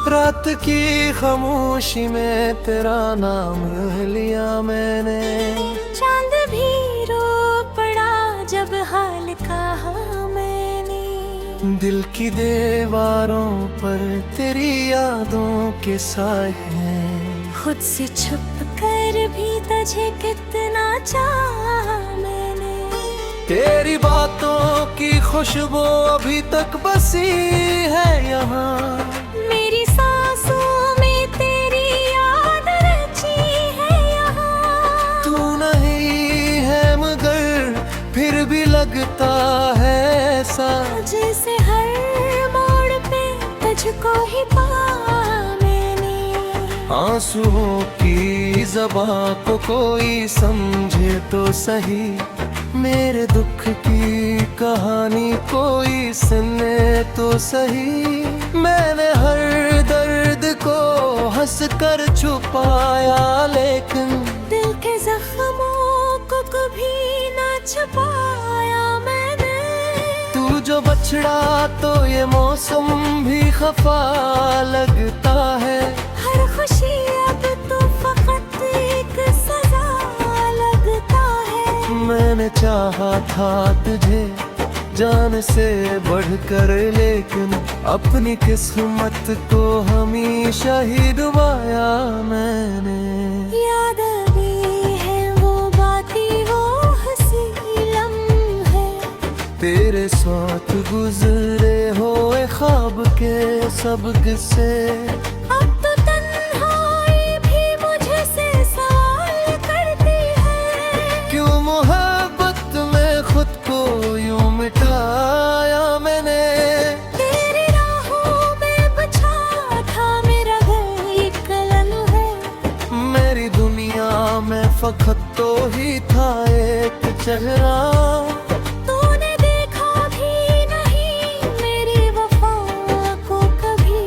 रात की खामोशी में तेरा नाम लिया मैंने। चांद भी रो पड़ा जब हाल कहा मैंने। दिल की दीवारों पर तेरी यादों के साए हैं। खुद से छुप कर भी तुझे कितना चाहा मैंने। तेरी बातों की खुशबू अभी तक बसी है यहाँ। मेरी सांसों में तेरी याद रची है यहाँ। तू नहीं है मगर फिर भी लगता है ऐसा, जैसे हर मोड़ पे तुझको ही पाया मैंने। आंसुओं की ज़बां को कोई समझे तो सही, मेरे दुख की कहानी कोई सुने तो सही। मैंने हर दर्द को हंस कर छुपाया, लेकिन दिल के जख्मों को कभी ना छुपाया मैंने। तू जो बछड़ा तो ये मौसम भी खफा लगता है। हर खुशी अब तो फकत एक सजा लगता है। मैंने चाहा था तुझे जान से बढ़कर, लेकिन अपनी किस्मत को हमेशा ही डुबाया मैंने। याद भी है वो बातें, वो हंसी लम्हे। तेरे साथ गुजरे हुए ख्वाब के सब किस्से। अब तो तन्हाई भी मुझसे सवाल करती है। क्यों मोहब्बत में खुद को यूं मिटाया मैंने। तेरी राहों में बचा था मेरा घर, एक लम्हे। मेरी दुनिया में फकत तो ही था एक चेहरा। तूने देखा भी नहीं मेरी वफा को कभी।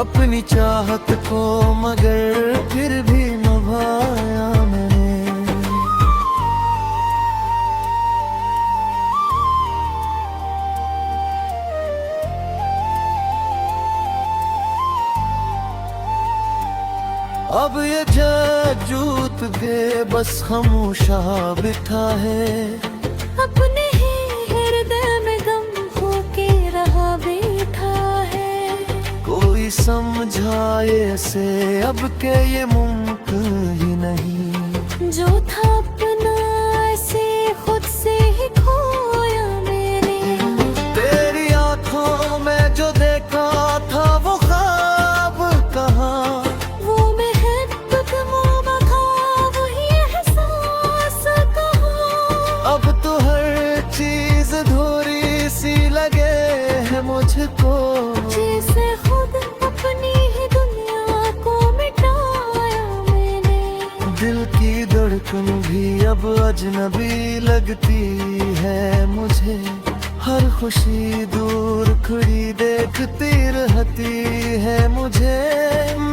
अपनी चाहत को मगर फिर भी निभाया मैंने। अब ये जूत बेबस खामोशा बिठा है। अपने ही हृदय में गम होके रहा बैठा है। कोई समझाए से अब के ये मुमकिन ही नहीं। जो था अपना ऐसे खुद से ही खोया मैंने। तेरी आंखों में जो देखा था वो ख्वाब कहाँ। वो महबूब मौका वही एहसास कहाँ। अब तो हर चीज अधूरी सी लगे है मुझको। जैसे खुद अपनी ही दुनिया को मिटाया मैंने। दिल की धड़कन भी अब अजनबी लगती है मुझे। हर खुशी दूर खड़ी देखती रहती है मुझे।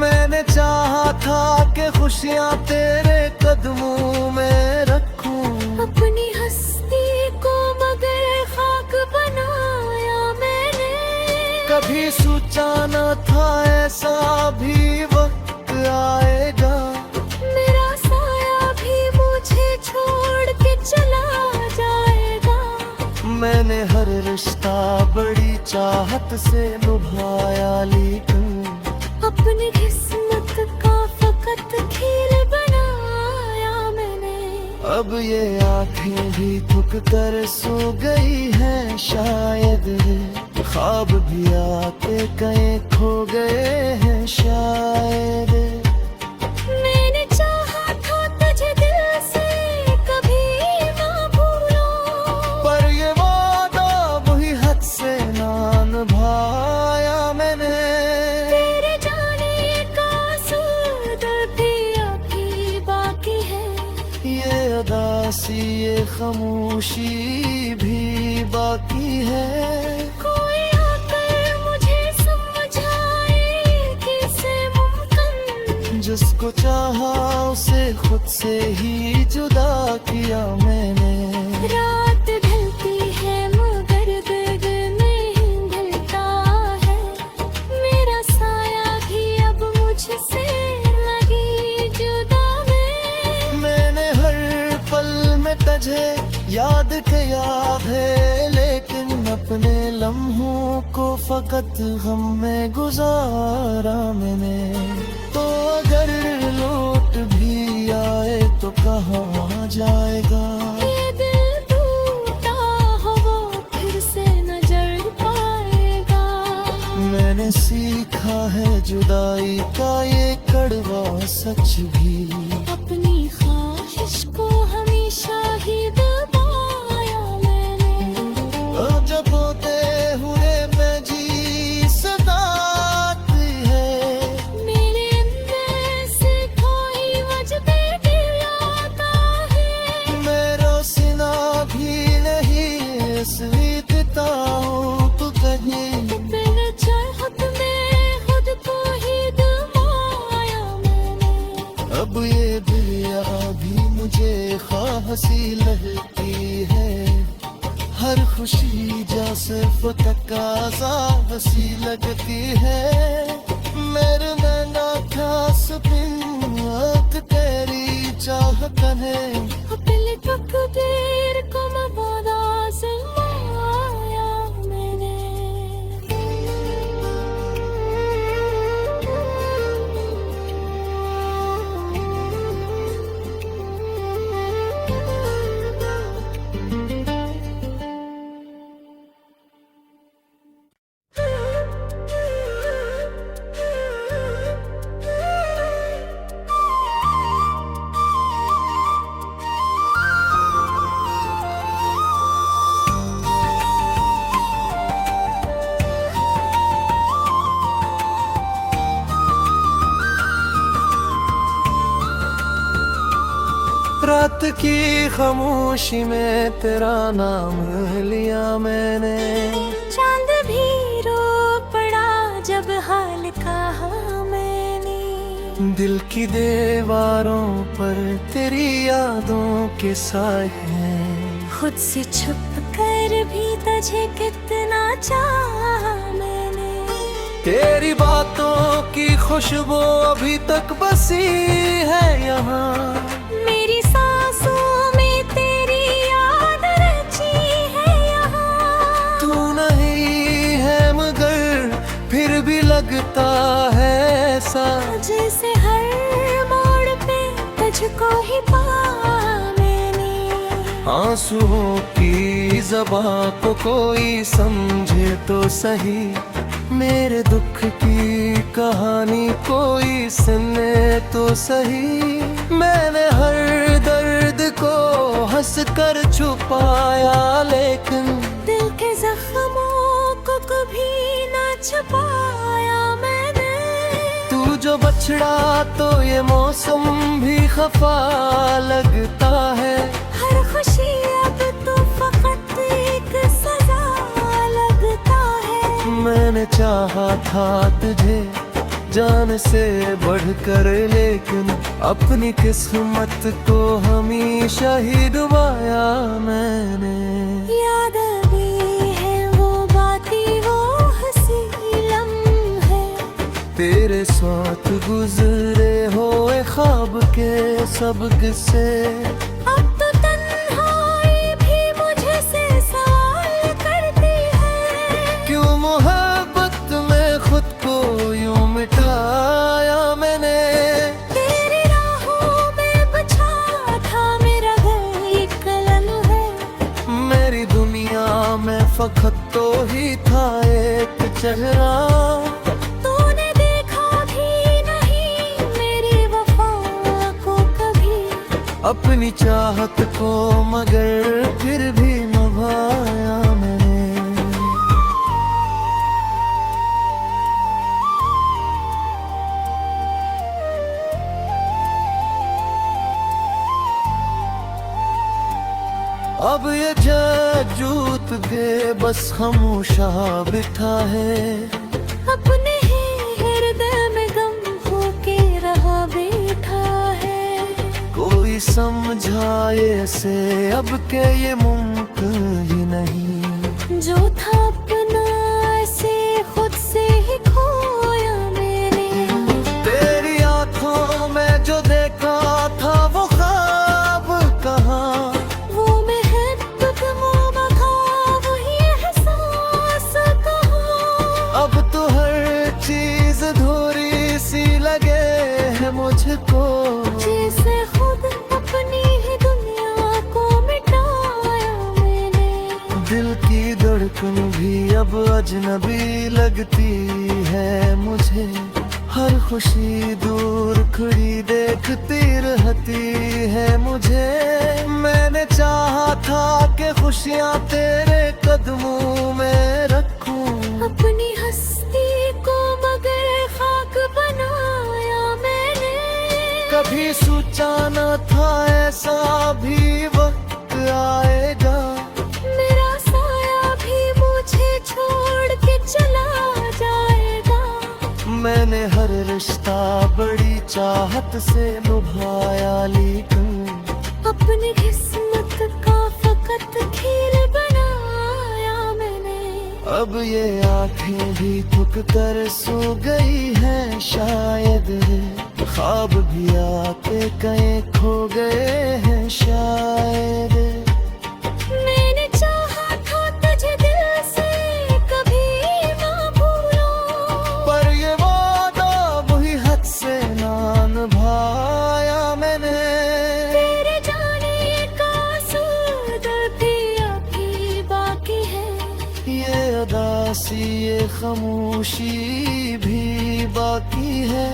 मैंने चाहा था कि खुशियाँ तेरे कदमों में रखूं। अपनी हस्ती को मगर खाक बनाया मैंने। कभी सोचा न था ऐसा भी वक्त आएगा। मेरा साया भी मुझे छोड़ के चला जाएगा। मैंने हर रिश्ता बड़ी चाहत से निभाया, लेकिन अपनी किस्मत का फकत खेल बनाया मैंने। अब ये आँखें भी थक कर सो गई हैं शायद। ख्वाब भी आते कहीं खो गए हैं शायद। मैंने चाहा था तुझे दिल से कभी ना भूलूं। पर ये वादा वही हद से ना निभाया मैंने। तेरे जाने का सूद भी अभी बाकी है। ये उदासी ये खामोशी भी बाकी है। कोई आकर मुझे समझाए कैसे मुमकिन। जिसको चाहा उसे खुद से ही जुदा किया मैंने। रात ढलती है मगर दिल नहीं ढलता है। मेरा साया भी में तुझे याद के याद है, लेकिन अपने लम्हों को फकत गम में गुजारा मैंने। तो अगर लौट भी आए तो कहाँ जाएगा? ये दिल टूटा हो वो फिर से न जड़ पाएगा। मैंने सीखा है जुदाई का ये कड़वा सच भी, अपनी ख्वाहिश को हमेशा ही दबाया मैंने। और जब होते हुए मैं जी सताती है, मेरे अंदर से कोई वजह आता है। मेरा सीना भी नहीं स्वीटता हूँ तो कहीं। बिन चाहत में खुद को ही दबाया मैंने। अब ये दिया भी मुझे खासी लगती है, हर खुशी जैसे तकाजा हसी लगती है। मेरे में ना खास बिन तेरी चाहत है। अपनी तकदीर को मवादा आज़माया मैंने। रात की खामोशी में तेरा नाम लिया मैंने। चांद भी रो पड़ा जब हाल कहा मैंने। दिल की दीवारों पर तेरी यादों के साए हैं। खुद से छुप कर भी तुझे कितना चाहा मैंने। तेरी बातों की खुशबू अभी तक बसी है यहाँ। मेरी सांसों में तेरी याद रची है यहाँ। तू नहीं है मगर फिर भी लगता है ऐसा, जैसे हर मोड़ पे तुझको ही पाया मैंने। आंसुओं की ज़बां को कोई समझे तो सही, मेरे दुख की कहानी कोई सुने तो सही। मैंने हर दर्द को हंस कर छुपाया, लेकिन दिल के जख्मों को कभी ना छुपाया मैंने। तू जो बछड़ा तो ये मौसम भी खफा लगता है। हर खुशी अब तो फकत एक सजा लगता है। मैंने चाहा था तुझे जान से बढ़कर, लेकिन अपनी किस्मत को हमेशा ही डुबाया मैंने। याद भी है वो बातें वो हंसी लम्हे। तेरे साथ गुजरे हुए ख्वाब के सब किस्से। अब तो तन्हाई भी मुझे से सवाल करती है। क्यों मोहब्बत में खुद को यूं मिटाया मैंने। तेरी राहों में बचा था मेरा घर ये कलम है। मेरी दुनिया में फकत तो ही था एक चेहरा। तूने देखा भी नहीं मेरी वफा को कभी। अपनी चाहत को मगर फिर भी निभाया मैंने। अब ये जूत के बस खामोशा बिठा है। अपने ही हृदय में गम होके रहा बैठा है। कोई समझाए से अब के ये मुमकिन ही नहीं। जो था अपना ऐसे खुद से ही खोया मैंने। तेरी आंखों में जो देखा था वो ख्वाब कहाँ। धड़कन भी अब अजनबी लगती है मुझे। हर खुशी दूर खड़ी देखती रहती है मुझे। मैंने चाहा था कि खुशियाँ तेरे कदमों में रखूं, अपनी हस्ती को मगर खाक बनाया मैंने। कभी सोचा न था ऐसा भी वक्त आएगा। मेरा साया भी मुझे छोड़ के चला जाएगा। मैंने हर रिश्ता बड़ी चाहत से निभाया, लेकिन अपनी किस्मत का फकत खेल बनाया मैंने। अब ये आंखें भी थक कर सो गई हैं शायद। ख्वाब भी आते कहीं खो गए हैं शायद। मैंने चाहा था तुझे दिल से कभी ना भूलूं, पर ये वादा वही हद से ना निभाया मैंने। तेरे जाने का सूद भी अभी बाकी है। ये उदासी ये खामोशी भी बाकी है।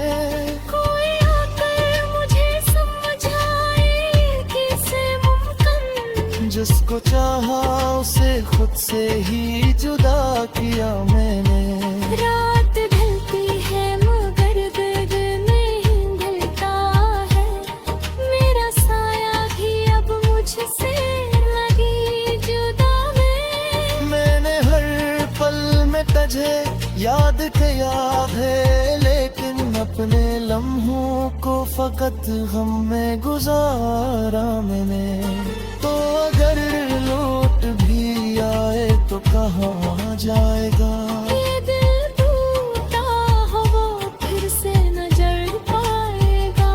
कोई आकर मुझे समझाए कैसे मुमकिन, जिसको चाहा उसे खुद से ही जुदा किया मैंने। रात ढलती है मगर दर्द नहीं ढलता है। मेरा साया भी अब मुझसे लगी जुदा है। मैंने हर पल में तुझे याद किया है, लेकिन अपने लम्हों को फकत गम में गुजारा मैंने। तो अगर लौट भी आए तो कहाँ जाएगा। ये दिल टूटा हो वो फिर से न जड़ पाएगा।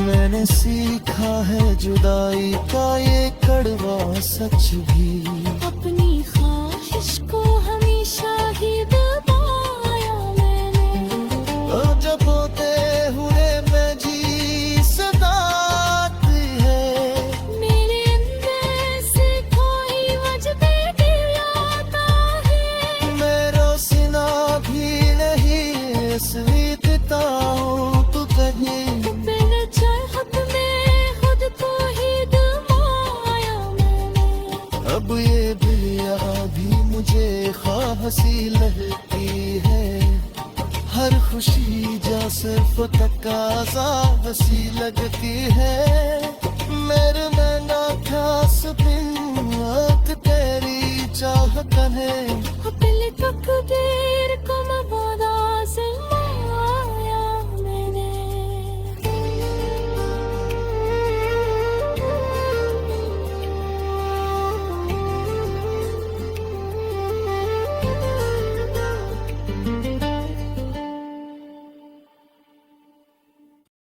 मैंने सीखा है जुदाई का ये कड़वा सच भी। अपनी ख्वाहिश को हमेशा ही दबाया मैंने। और जब होते हुए मैं जी सताती है। मेरे अंदर से कोई वजबे दिल आता है। मेरा सीना भी नहीं स्वीटता हूँ तू कहीं। बिन चाहत में खुद को ही दबाया मैंने। अब ये दुनिया भी मुझे ख्वाब सी लगती है। हर खुशी जा सिर्फ तकाजा सी लगती है। मेरे नैना ख्यास बिन तेरी चाहत है। अपने तक दे